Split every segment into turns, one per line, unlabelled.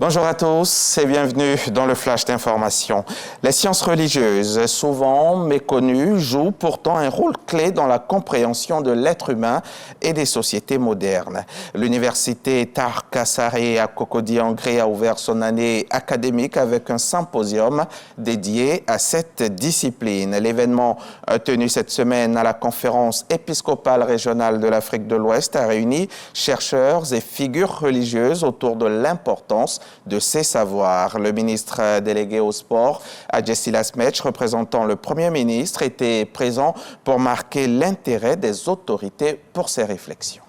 Bonjour à tous et bienvenue dans le Flash d'information. Les sciences religieuses, souvent méconnues, jouent pourtant un rôle clé dans la compréhension de l'être humain et des sociétés modernes. L'université Tar Kasaré à Cocody-en-Gré a ouvert son année académique avec un symposium dédié à cette discipline. L'événement tenu cette semaine à la conférence épiscopale régionale de l'Afrique de l'Ouest a réuni chercheurs et figures religieuses autour de l'importance de ces savoirs. Le ministre délégué au sport, Adjei Lasmech, représentant le Premier ministre, était présent pour marquer l'intérêt des autorités pour ces réflexions.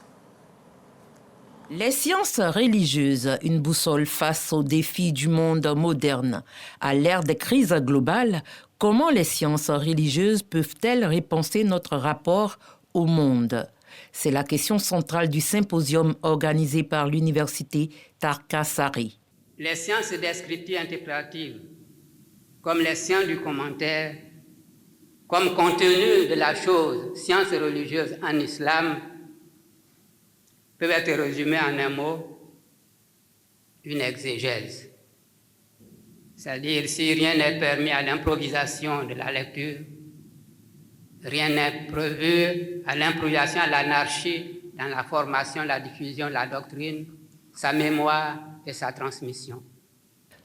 Les sciences religieuses, une boussole face aux défis du monde moderne. À l'ère des crises globales, comment les sciences religieuses peuvent-elles repenser notre rapport au monde? C'est la question centrale du symposium organisé par l'université Tar Kasaré.
Les sciences d'écriture interprétative, comme les sciences du commentaire, comme contenu de la chose, sciences religieuses en islam, peuvent être résumées en un mot, une exégèse. C'est-à-dire, si rien n'est permis à l'improvisation de la lecture, rien n'est prévu à l'improvisation, à l'anarchie, dans la formation, la diffusion de la doctrine, sa mémoire et sa transmission.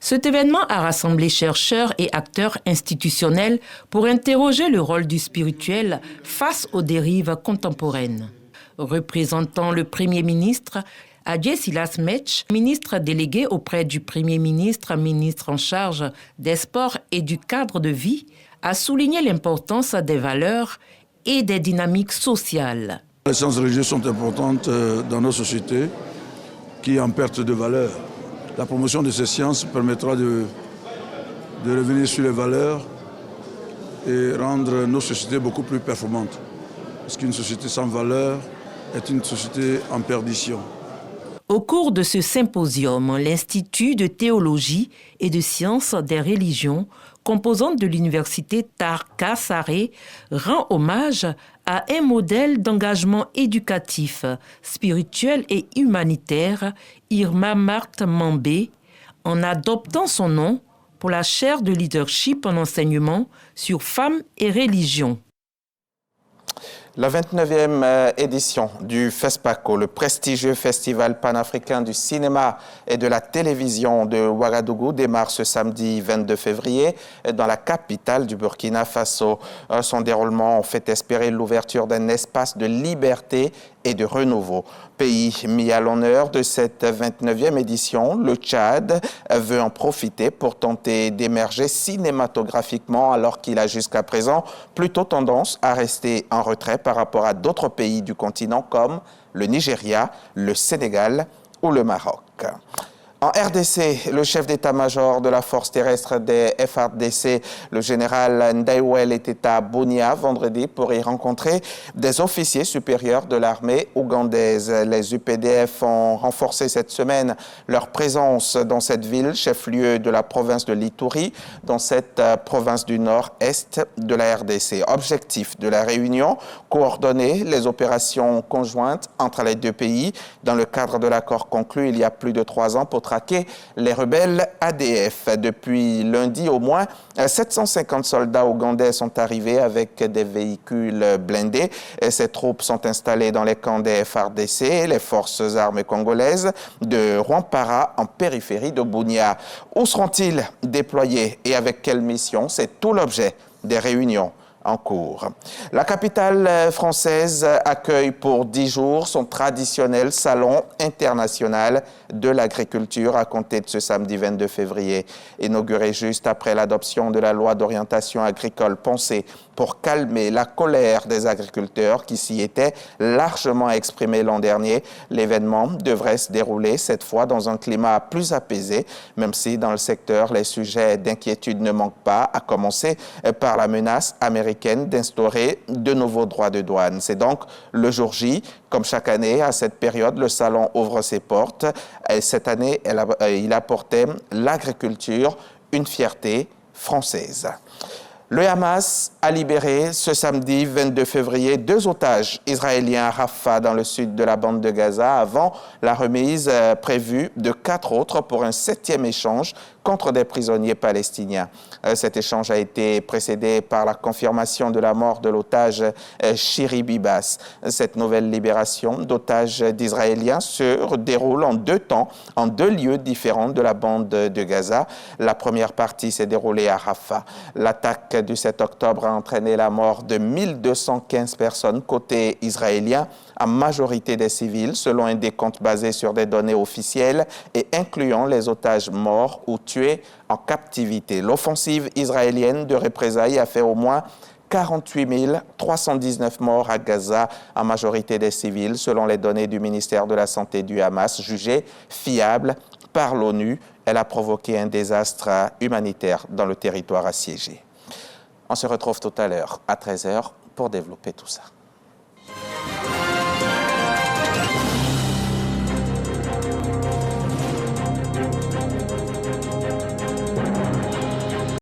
Cet événement a rassemblé chercheurs et acteurs institutionnels pour interroger le rôle du spirituel face aux dérives contemporaines. Représentant le Premier ministre, Adjei Lasmech, ministre délégué auprès du Premier ministre, ministre en charge des sports et du cadre de vie, a souligné l'importance des valeurs et des dynamiques sociales.
Les sciences religieuses sont importantes dans nos sociétés qui en perte de valeur. La promotion de ces sciences permettra de revenir sur les valeurs et rendre nos sociétés beaucoup plus performantes. Parce qu'une société sans valeur est une société en perdition.
Au cours de ce symposium, l'Institut de théologie et de sciences des religions, composante de l'université Tar Kasaré, rend hommage à un modèle d'engagement éducatif, spirituel et humanitaire, Irma Marthe Mambé, en adoptant son nom pour la chaire de leadership en enseignement sur femmes et religion.
La 29e édition du FESPACO, le prestigieux festival panafricain du cinéma et de la télévision de Ouagadougou, démarre ce samedi 22 février dans la capitale du Burkina Faso. Son déroulement fait espérer l'ouverture d'un espace de liberté et de renouveau. Pays mis à l'honneur de cette 29e édition, le Tchad veut en profiter pour tenter d'émerger cinématographiquement alors qu'il a jusqu'à présent plutôt tendance à rester en retrait par rapport à d'autres pays du continent comme le Nigeria, le Sénégal ou le Maroc. En RDC, le chef d'état-major de la force terrestre des FARDC, le général Ndaiwel, était à Bunia vendredi pour y rencontrer des officiers supérieurs de l'armée ougandaise. Les UPDF ont renforcé cette semaine leur présence dans cette ville, chef-lieu de la province de l'Ituri, dans cette province du nord-est de la RDC. Objectif de la réunion, coordonner les opérations conjointes entre les deux pays dans le cadre de l'accord conclu il y a plus de 3 ans pour traquer les rebelles ADF. Depuis lundi, au moins 750 soldats ougandais sont arrivés avec des véhicules blindés. Et ces troupes sont installées dans les camps des FARDC, les forces armées congolaises de Rwampara en périphérie de Bunia. Où seront-ils déployés et avec quelle mission? C'est tout l'objet des réunions en cours. La capitale française accueille pour 10 jours son traditionnel salon international de l'agriculture à compter de ce samedi 22 février. Inauguré juste après l'adoption de la loi d'orientation agricole pensée pour calmer la colère des agriculteurs qui s'y étaient largement exprimés l'an dernier, l'événement devrait se dérouler cette fois dans un climat plus apaisé, même si dans le secteur les sujets d'inquiétude ne manquent pas, à commencer par la menace américaine d'instaurer de nouveaux droits de douane. C'est donc le jour J. Comme chaque année, à cette période, le salon ouvre ses portes. Et cette année, il apportait l'agriculture, une fierté française. Le Hamas a libéré ce samedi 22 février 2 otages israéliens à Rafah dans le sud de la bande de Gaza avant la remise prévue de 4 autres pour un 7e échange contre des prisonniers palestiniens. Cet échange a été précédé par la confirmation de la mort de l'otage Shiri Bibas. Cette nouvelle libération d'otages d'Israéliens se déroule en 2 temps, en 2 lieux différents de la bande de Gaza. La première partie s'est déroulée à Rafah. L'attaque du 7 octobre a entraîné la mort de 1215 personnes côté israélien, en majorité des civils, selon un décompte basé sur des données officielles et incluant les otages morts ou tués en captivité. L'offensive israélienne de représailles a fait au moins 48 319 morts à Gaza, en majorité des civils, selon les données du ministère de la Santé du Hamas, jugées fiables par l'ONU. Elle a provoqué un désastre humanitaire dans le territoire assiégé. On se retrouve tout à l'heure à 13h pour développer tout ça.